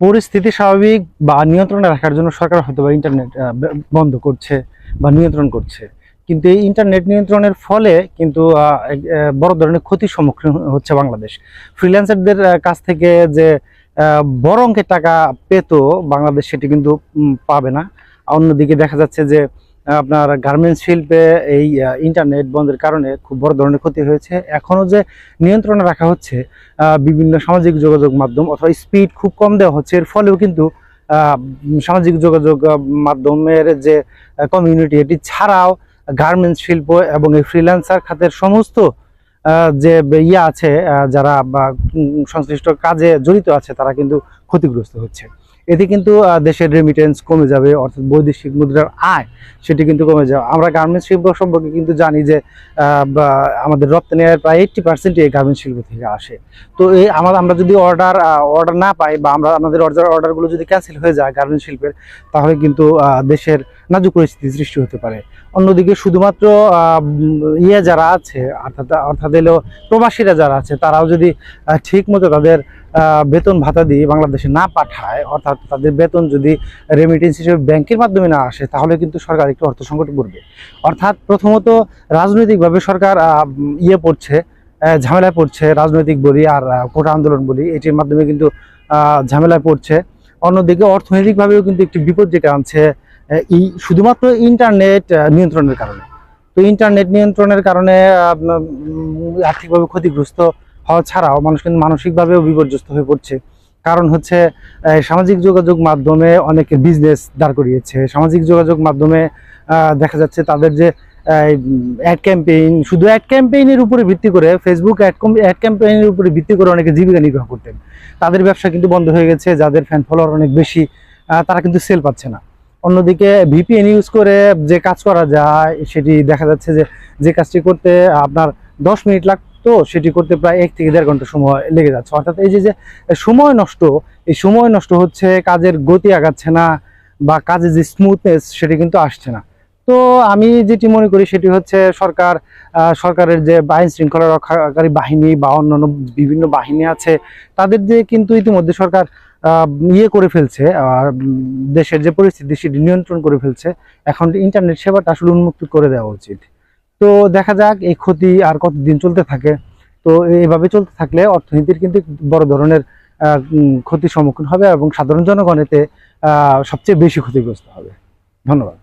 পরিস্থিতি স্বাভাবিক বা নিয়ন্ত্রণে রাখার জন্য সরকার হয়তো বা ইন্টারনেট বন্ধ করছে বা নিয়ন্ত্রণ করছে, কিন্তু এই ইন্টারনেট নিয়ন্ত্রণের ফলে কিন্তু বড় ধরনের ক্ষতির সম্মুখীন হচ্ছে বাংলাদেশ। ফ্রিল্যান্সারদের কাছ থেকে যে বড় অঙ্কের টাকা পেত বাংলাদেশ, সেটি কিন্তু পাবে না। অন্যদিকে দেখা যাচ্ছে যে আপনার গার্মেন্টস শিল্পে এই ইন্টারনেট বন্ধের কারণে খুব বড় ধরনের ক্ষতি হয়েছে। এখনও যে নিয়ন্ত্রণে রাখা হচ্ছে বিভিন্ন সামাজিক যোগাযোগ মাধ্যম অথবা স্পিড খুব কম দেওয়া হচ্ছে, এর ফলেও কিন্তু সামাজিক যোগাযোগ মাধ্যমের যে কমিউনিটি, এটি ছাড়াও গার্মেন্টস শিল্প এবং এই ফ্রিল্যান্সার খাতের সমস্ত যে ইয়ে আছে, যারা সংশ্লিষ্ট কাজে জড়িত আছে, তারা কিন্তু ক্ষতিগ্রস্ত হচ্ছে। এতে কিন্তু দেশের রেমিটেন্স কমে যাবে, অর্থাৎ বৈদেশিক মুদ্রার আয় সেটি কিন্তু কমে যাবে। আমরা গার্মেন্টস শিল্প সম্পর্কে কিন্তু জানি যে আমাদের রপ্তানি আয়ের প্রায় 80% এই গার্মেন্টস শিল্প থেকে আসে। তো এই আমরা যদি অর্ডার না পাই বা আমাদের অর্ডারগুলো যদি ক্যান্সেল হয়ে যায় গার্মেন্টস শিল্পের, তাহলে কিন্তু দেশের নাজুক পরিস্থিতি সৃষ্টি হতে পারে। অন্যদিকে শুধুমাত্র যারা আছে, অর্থাৎ এলো প্রবাসীরা যারা আছে, তারাও যদি ঠিক মতো তাদের বেতন ভাতা দিয়ে বাংলাদেশে না পাঠায়, অর্থাৎ তাদের বেতন যদি রেমিটেন্স হিসেবে ব্যাংকের মাধ্যমে না আসে, তাহলে কিন্তু সরকার একটু অর্থ সংকটে পড়বে। অর্থাৎ প্রথমত রাজনৈতিকভাবে সরকার ঝামেলায় পড়ছে, রাজনৈতিক বলি আর কোটা আন্দোলন বলি, এটির মাধ্যমে কিন্তু ঝামেলায় পড়ছে। অন্যদিকে অর্থনৈতিকভাবেও কিন্তু একটি বিপদ যেটা আনছে শুধুমাত্র ইন্টারনেট নিয়ন্ত্রণের কারণে। তো ইন্টারনেট নিয়ন্ত্রণের কারণে আর্থিকভাবে ক্ষতিগ্রস্ত হওয়া ছাড়াও মানুষ কিন্তু মানসিকভাবেও বিপর্যস্ত হয়ে পড়ছে। কারণ হচ্ছে সামাজিক যোগাযোগ মাধ্যমে অনেকে বিজনেস দাঁড় করিয়েছে। সামাজিক যোগাযোগ মাধ্যমে দেখা যাচ্ছে তাদের যে অ্যাড ক্যাম্পেইন, শুধু অ্যাড ক্যাম্পেইনের উপরে ভিত্তি করে, ফেসবুক অ্যাড ক্যাম্পেইনের উপরে ভিত্তি করে অনেকে জীবিকা নির্বাহ করতেন। তাদের ব্যবসা কিন্তু বন্ধ হয়ে গেছে। যাদের ফ্যান ফলোয়ার অনেক বেশি, তারা কিন্তু সেল পাচ্ছে না। অন্যদিকে ভিপিএন ইউজ করে যে কাজ করা যায়, সেটি দেখা যাচ্ছে যে কাজটি করতে আপনার 10 মিনিট লাগতো, সেটি করতে প্রায় 1 থেকে 1.5 ঘন্টা সময় লেগে যাচ্ছে। অর্থাৎ এই যে সময় নষ্ট, এই সময় নষ্ট হচ্ছে, কাজের গতি আগাচ্ছে না বা কাজের যে স্মুথনেস সেটি কিন্তু আসছে না। তো আমি যেটি মনে করি সেটি হচ্ছে সরকারের যে আইন শৃঙ্খলা রক্ষাকারী বাহিনী বা অন্যান্য বিভিন্ন বাহিনী আছে, তাদের যে কিন্তু ইতিমধ্যে সরকার করে ফেলছে, দেশের যে পরিস্থিতি সেটি নিয়ন্ত্রণ করে ফেলছে। এখন ইন্টারনেট সেবাটা আসলে উন্মুক্ত করে দেওয়া উচিত। তো দেখা যাক এই ক্ষতি আর কতদিন চলতে থাকে। তো এইভাবে চলতে থাকলে অর্থনীতির কিন্তু বড় ধরনের ক্ষতির সম্মুখীন হবে এবং সাধারণ জনগণ এতে সবচেয়ে বেশি ক্ষতিগ্রস্ত হবে। ধন্যবাদ।